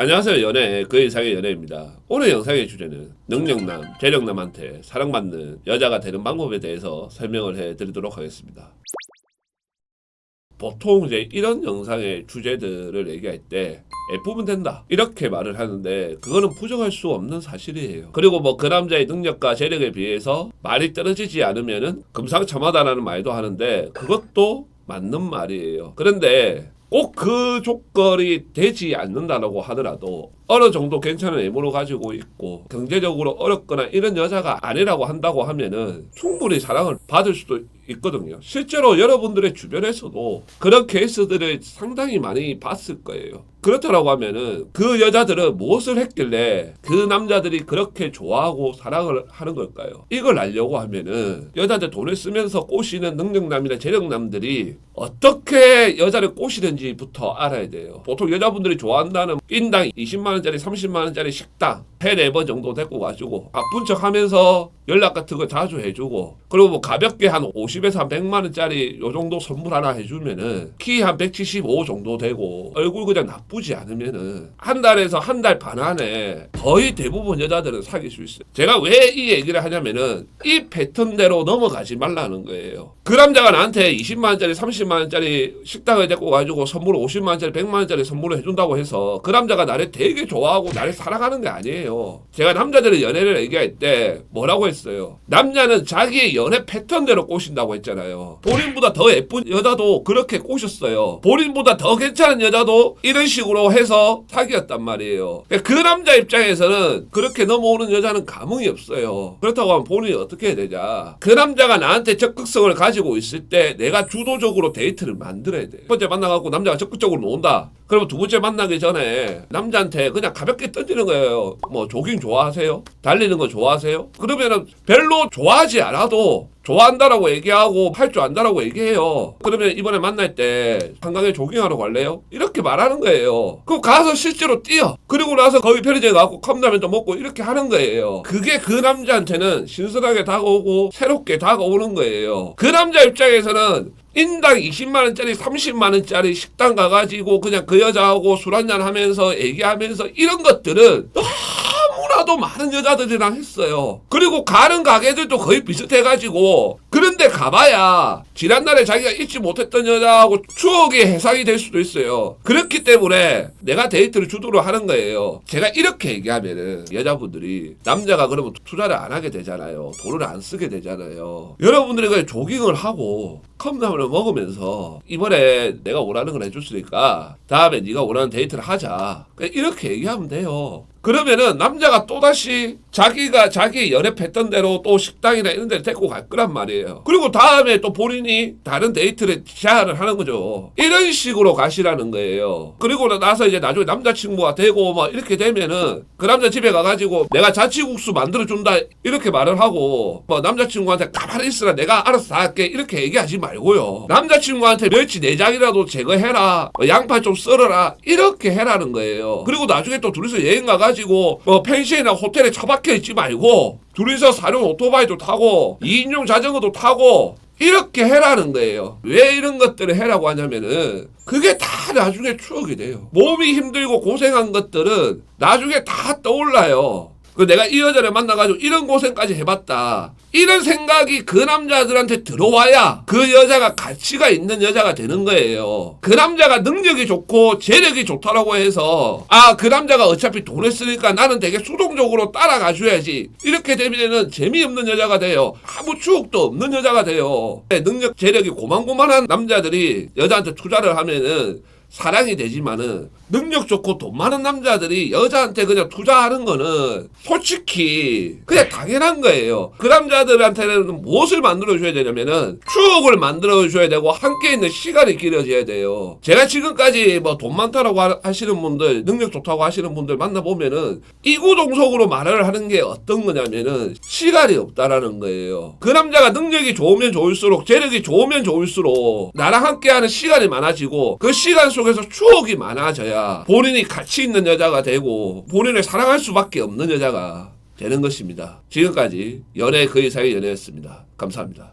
안녕하세요. 연애 그 이상의 연애입니다. 오늘 영상의 주제는 능력남, 재력남한테 사랑받는 여자가 되는 방법에 대해서 설명을 해드리도록 하겠습니다. 보통 이제 이런 영상의 주제들을 얘기할 때 F면 된다 이렇게 말을 하는데 그거는 부정할 수 없는 사실이에요. 그리고 뭐 그 남자의 능력과 재력에 비해서 말이 떨어지지 않으면은 금상첨화다라는 말도 하는데 그것도 맞는 말이에요. 그런데 꼭 그 조건이 되지 않는다고 하더라도 어느 정도 괜찮은 외모를 가지고 있고 경제적으로 어렵거나 이런 여자가 아니라고 한다고 하면은 충분히 사랑을 받을 수도 있거든요. 실제로 여러분들의 주변에서도 그런 케이스들을 상당히 많이 봤을 거예요. 그렇다라고 하면은 그 여자들은 무엇을 했길래 그 남자들이 그렇게 좋아하고 사랑을 하는 걸까요? 이걸 알려고 하면은 여자한테 돈을 쓰면서 꼬시는 능력남이나 재력남들이 어떻게 여자를 꼬시는지부터 알아야 돼요. 보통 여자분들이 좋아한다는 인당 20만원짜리 30만원짜리 식당 3-4번 정도 데리고 가지고 바쁜 척 하면서 연락 같은 거 자주 해주고, 그리고 뭐 가볍게 한 50에서 한 100만원짜리 요 정도 선물 하나 해주면은 키 한 175 정도 되고 얼굴 그냥 나쁘지 않으면은 한 달에서 한 달 반 안에 거의 대부분 여자들은 사귈 수 있어요. 제가 왜 이 얘기를 하냐면은 이 패턴대로 넘어가지 말라는 거예요. 그 남자가 나한테 20만원짜리 30만원짜리 식당을 데리고 가지고 선물 50만원짜리 100만원짜리 선물을 해준다고 해서 그 남자가 나를 되게 좋아하고 나를 사랑하는 게 아니에요. 제가 남자들의 연애를 얘기할 때 뭐라고 했어요? 남자는 자기의 연애 패턴대로 꼬신다고 했잖아요. 본인보다 더 예쁜 여자도 그렇게 꼬셨어요. 본인보다 더 괜찮은 여자도 이런 식으로 해서 사귀었단 말이에요. 그 남자 입장에서는 그렇게 넘어오는 여자는 감흥이 없어요. 그렇다고 하면 본인이 어떻게 해야 되냐? 그 남자가 나한테 적극성을 가지고 있을 때 내가 주도적으로 데이트를 만들어야 돼. 첫 번째 만나갖고 남자가 적극적으로 논다. 그러면 두 번째 만나기 전에 남자한테 그냥 가볍게 던지는 거예요. 뭐 조깅 좋아하세요? 달리는 거 좋아하세요? 그러면은 별로 좋아하지 않아도 좋아한다라고 얘기하고 할 줄 안다라고 얘기해요. 그러면 이번에 만날 때 한강에 조깅하러 갈래요? 이렇게 말하는 거예요. 그럼 가서 실제로 뛰어. 그리고 나서 거기 편의점에 가고 컵라면도 먹고 이렇게 하는 거예요. 그게 그 남자한테는 신선하게 다가오고 새롭게 다가오는 거예요. 그 남자 입장에서는 인당 20만원짜리 30만원짜리 식당 가가지고 그냥 그 여자하고 술 한잔 하면서 얘기하면서 이런 것들은 너무나도 많은 여자들이랑 했어요. 그리고 가는 가게들도 거의 비슷해가지고, 그런데 가봐야 지난날에 자기가 잊지 못했던 여자하고 추억이 해상이 될 수도 있어요. 그렇기 때문에 내가 데이트를 주도를 하는 거예요. 제가 이렇게 얘기하면은 여자분들이 남자가 그러면 투자를 안 하게 되잖아요. 돈을 안 쓰게 되잖아요. 여러분들이 그냥 조깅을 하고 컵라면을 먹으면서 이번에 내가 원하는 걸 해줬으니까 다음에 네가 원하는 데이트를 하자. 이렇게 얘기하면 돼요. 그러면은 남자가 또다시 자기가 자기 연애 패턴 대로 또 식당이나 이런 데를 데리고 갈 거란 말이에요. 그리고 다음에 또 본인이 다른 데이트를 제안을 하는 거죠. 이런 식으로 가시라는 거예요. 그리고 나서 이제 나중에 남자친구가 되고 뭐 이렇게 되면은 그 남자 집에 가가지고 내가 자취국수 만들어준다 이렇게 말을 하고, 뭐 남자친구한테 가만히 있으라 내가 알아서 다 할게 이렇게 얘기하지 말고요. 남자친구한테 멸치 내장이라도 제거해라, 양파 좀 썰어라 이렇게 해라는 거예요. 그리고 나중에 또 둘이서 여행 가가지고 뭐 펜션이나 호텔에 처박혀 있지 말고 둘이서 사륜 오토바이도 타고 2인용 자전거도 타고 이렇게 해라는 거예요. 왜 이런 것들을 해라고 하냐면은 그게 다 나중에 추억이 돼요. 몸이 힘들고 고생한 것들은 나중에 다 떠올라요. 내가 이 여자를 만나가지고 이런 고생까지 해봤다, 이런 생각이 그 남자들한테 들어와야 그 여자가 가치가 있는 여자가 되는 거예요. 그 남자가 능력이 좋고 재력이 좋다라고 해서 그 남자가 어차피 돈을 쓰니까 나는 되게 수동적으로 따라가줘야지 이렇게 되면은 재미없는 여자가 돼요. 아무 추억도 없는 여자가 돼요. 능력 재력이 고만고만한 남자들이 여자한테 투자를 하면은 사랑이 되지만은 능력 좋고 돈 많은 남자들이 여자한테 그냥 투자하는 거는 솔직히 그냥 당연한 거예요. 그 남자들한테는 무엇을 만들어줘야 되냐면은 추억을 만들어줘야 되고 함께 있는 시간이 길어져야 돼요. 제가 지금까지 뭐 돈 많다라고 하시는 분들, 능력 좋다고 하시는 분들 만나보면은 이구동성으로 말을 하는 게 어떤 거냐면은 시간이 없다라는 거예요. 그 남자가 능력이 좋으면 좋을수록 재력이 좋으면 좋을수록 나랑 함께하는 시간이 많아지고 그 시간 속에서 추억이 많아져야 본인이 가치 있는 여자가 되고 본인을 사랑할 수밖에 없는 여자가 되는 것입니다. 지금까지 연애 그 이상의 연애였습니다. 감사합니다.